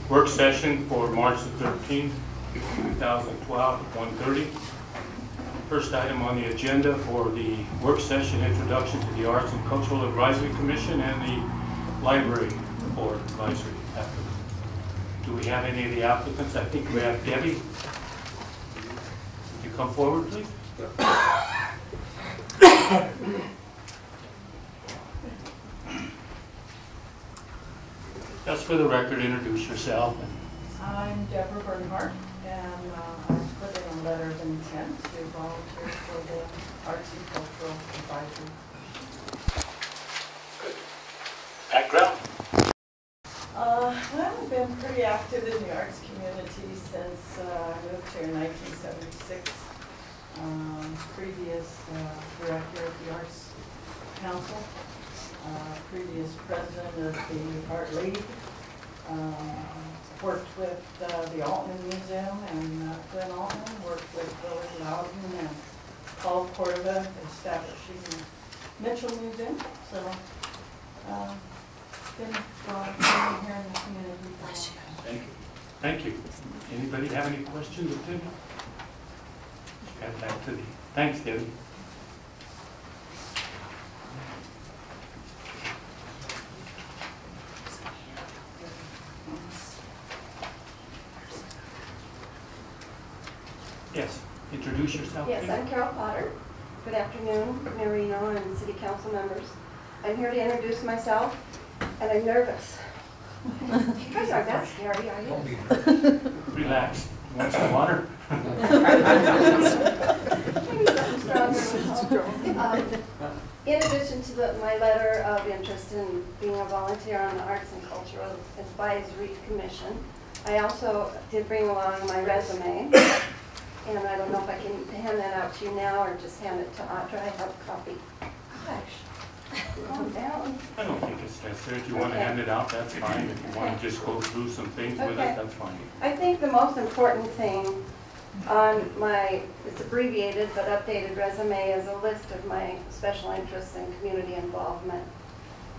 work session for March the 13th, 2012 at 1:30. First item on the agenda for the work session, introduction to the Arts and Cultural Advisory Commission and the Library Board Advisory applicants. Do we have any of the applicants? I think we have Debbie. Would you come forward, please? Just for the record, introduce yourself. I'm Deborah Bernhardt, and I put in a letter of intent to volunteer for the Arts and Cultural Advisory. Good. Background? Well, I've been pretty active in the arts community since I moved here in 1976. Previous director of the Arts Council, previous president of the Art League, worked with the Altman Museum and Glenn Altman, worked with Willard Loudon and Paul Cordova, establishing the Mitchell Museum. So, been here in the community. Thank you. Thank you. Anybody have any questions or opinions? Got back to the. Thanks, Debbie. Yes, introduce yourself. Yes, please. I'm Carol Potter. Good afternoon, Marino and City Council members. I'm here to introduce myself, and I'm nervous. You guys aren't that scary, are you? Relax. You want some water? Maybe something stronger. In addition to my letter of interest in being a volunteer on the Arts and Cultural Advisory Commission, I also did bring along my resume. And I don't know if I can hand that out to you now or just hand it to Audra. I have a copy. Gosh, calm down. I don't think it's necessary. If you want to hand it out, that's fine. If you want to just go through some things with us, that's fine. I think the most important thing on my, it's abbreviated but updated resume, is a list of my special interests and community involvement,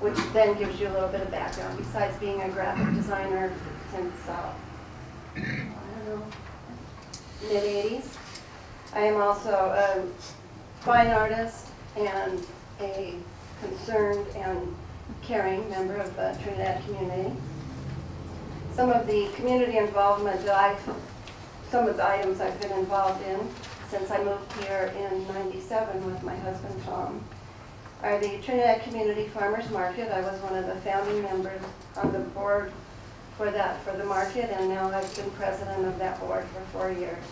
which then gives you a little bit of background. Besides being a graphic designer since, I don't know, mid-80s. I am also a fine artist and a concerned and caring member of the Trinidad community. Some of the community involvement that some of the items I've been involved in since I moved here in '97 with my husband Tom are the Trinidad Community Farmers Market. I was one of the founding members on the board for the market, and now I've been president of that board for 4 years.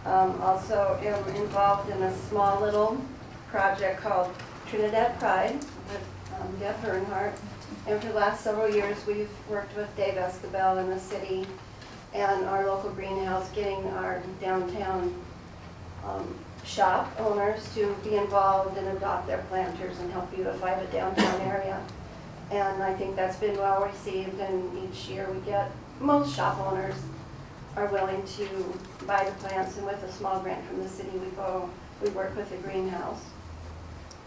Also am involved in a small little project called Trinidad Pride with Deb Bernhardt. And for the last several years we've worked with Dave Escabel in the city and our local greenhouse, getting our downtown shop owners to be involved and adopt their planters and help beautify the downtown area. And I think that's been well received, and each year we get, most shop owners are willing to buy the plants, and with a small grant from the city we work with the greenhouse.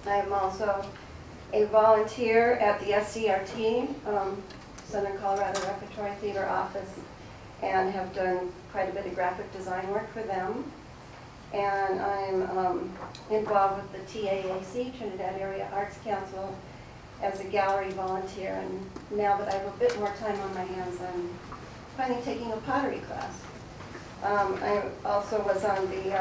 I am also a volunteer at the SCRT, Southern Colorado Repertory Theater office, and have done quite a bit of graphic design work for them. And I'm involved with the TAAC, Trinidad Area Arts Council, as a gallery volunteer, and now that I have a bit more time on my hands, I'm planning taking a pottery class. I also was on the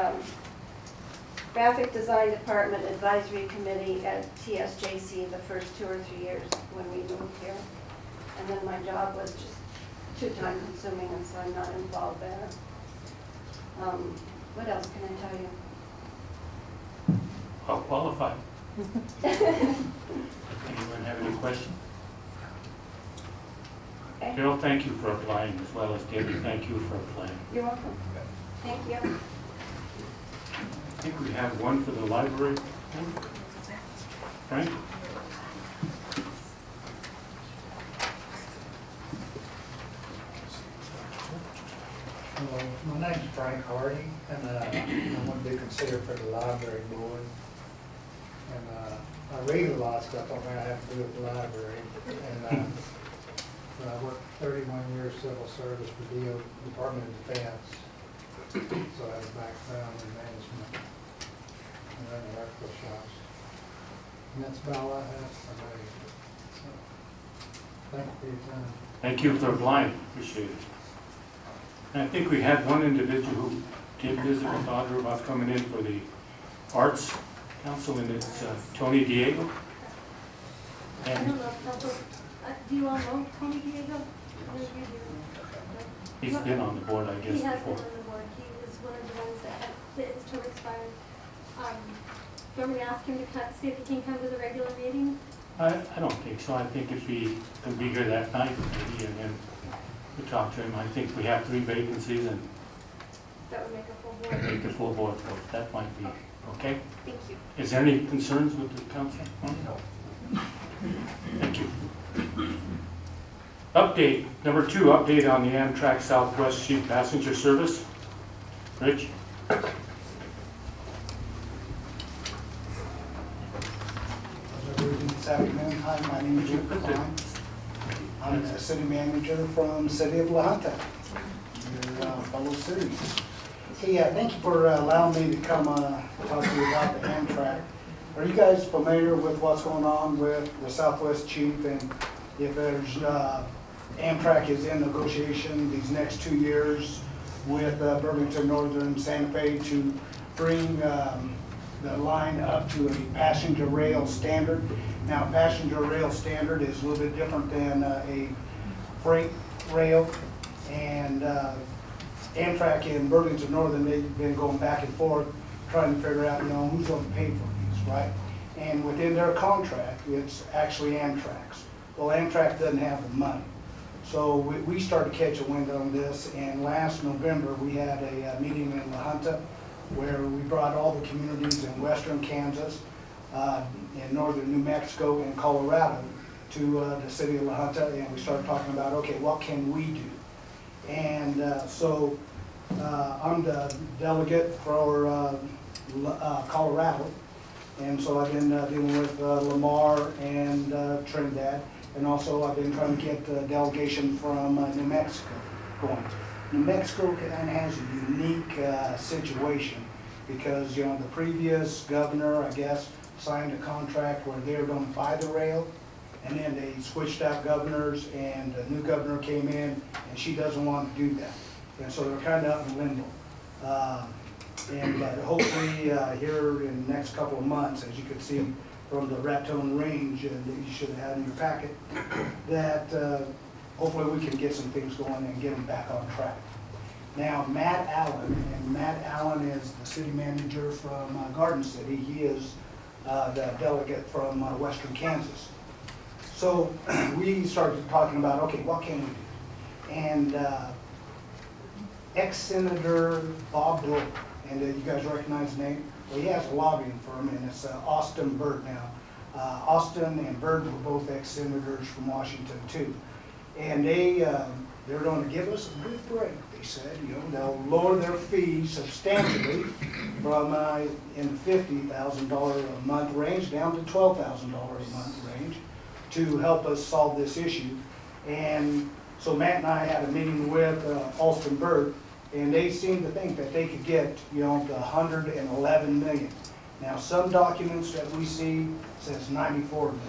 Graphic Design Department Advisory Committee at TSJC the first 2 or 3 years when we moved here. And then my job was just too time consuming, and so I'm not involved there. What else can I tell you? Well qualified. Anyone have any questions? Okay. Carol, thank you for applying, as well as Debbie, thank you for applying. You're welcome. Thank you. I think we have one for the library. Frank? My name's Frank Hardy, and I want to be considered for the library board. And I read a lot of stuff on there I have to do with the library. And but I worked 31 years civil service for DO, Department of Defense. So I have a background in management and running electrical shops. And that's about all I have today. So, thank you for your time. Thank you for applying, appreciate it. And I think we had one individual who did visit with Audra about coming in for the Arts Council, and it's Tony Diego. I And don't know if that's what, do you all know Tony Diego? he's been on the board, I guess, He has been before. on the board. He was one of the ones that had his term expired. Do you want me to ask him to see if he can come to the regular meeting? I don't think so. I think if he could be here that night, maybe, and then we talk to him. I think we have 3 vacancies and That would make a full board. make the full board for it. That might be, okay? Thank you. Is there any concerns with the council? No. Thank you. Update, number 2, update on the Amtrak Southwest Chief Passenger Service. Rich? This afternoon. Hi, my name is Jim Klein. I'm the city manager from City of La Junta, your fellow city. Hey, thank you for allowing me to come talk to you about the Amtrak. Are you guys familiar with what's going on with the Southwest Chief, and if there's Amtrak is in negotiation these next 2 years with Burlington Northern Santa Fe to bring the line up to a passenger rail standard. Now, passenger rail standard is a little bit different than a freight rail, and Amtrak and Burlington Northern, they've been going back and forth trying to figure out, who's going to pay for these, right? And within their contract, it's actually Amtrak's. Well, Amtrak doesn't have the money. So we started to catch a wind on this, and last November we had a meeting in La Junta where we brought all the communities in western Kansas, in northern New Mexico, and Colorado to the city of La Junta, and we started talking about, okay, what can we do? And so I'm the delegate for Colorado, and so I've been dealing with Lamar and Trinidad, and also I've been trying to get the delegation from New Mexico going. New Mexico kind of has a unique situation because, the previous governor, I guess, signed a contract where they were going to buy the rail, and then they switched out governors, and a new governor came in, and she doesn't want to do that. And so they're kind of out in limbo. But hopefully here in the next couple of months, as you can see from the Raton Range that you should have had in your packet, that hopefully we can get some things going and get them back on track. Now, Matt Allen is the city manager from Garden City. He is the delegate from western Kansas. So we started talking about, okay, what can we do? And ex-Senator Bob Dole, and you guys recognize the name? Well, he has a lobbying firm, and it's Austin Byrd now. Austin and Byrd were both ex-senators from Washington too. And they're going to give us a good break, they said. They'll lower their fees substantially from in the $50,000 a month range down to $12,000 a month range to help us solve this issue. And so Matt and I had a meeting with Austin Byrd, and they seemed to think that they could get, the $111 million. Now, some documents that we see says $94 million.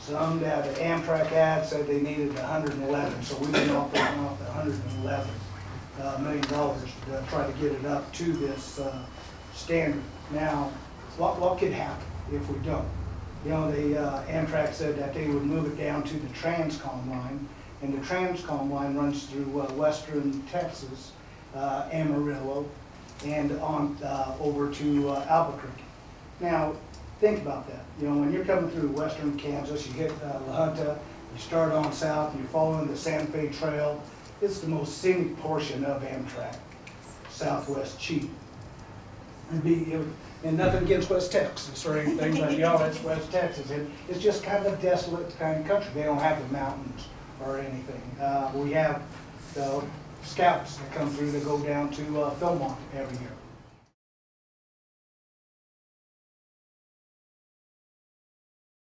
Some that the Amtrak ad said they needed $111, so we went off the $111 million to try to get it up to this standard. Now, what could happen if we don't? The Amtrak said that they would move it down to the Transcom line, and the Transcom line runs through western Texas, Amarillo, and on over to Albuquerque. Now, think about that. When you're coming through western Kansas, you hit La Junta, you start on south, and you're following the Santa Fe Trail. It's the most scenic portion of Amtrak, Southwest Chief. And nothing against West Texas or anything, but that's West Texas. It's just kind of a desolate kind of country. They don't have the mountains or anything. We have the scouts that come through that go down to Philmont every year.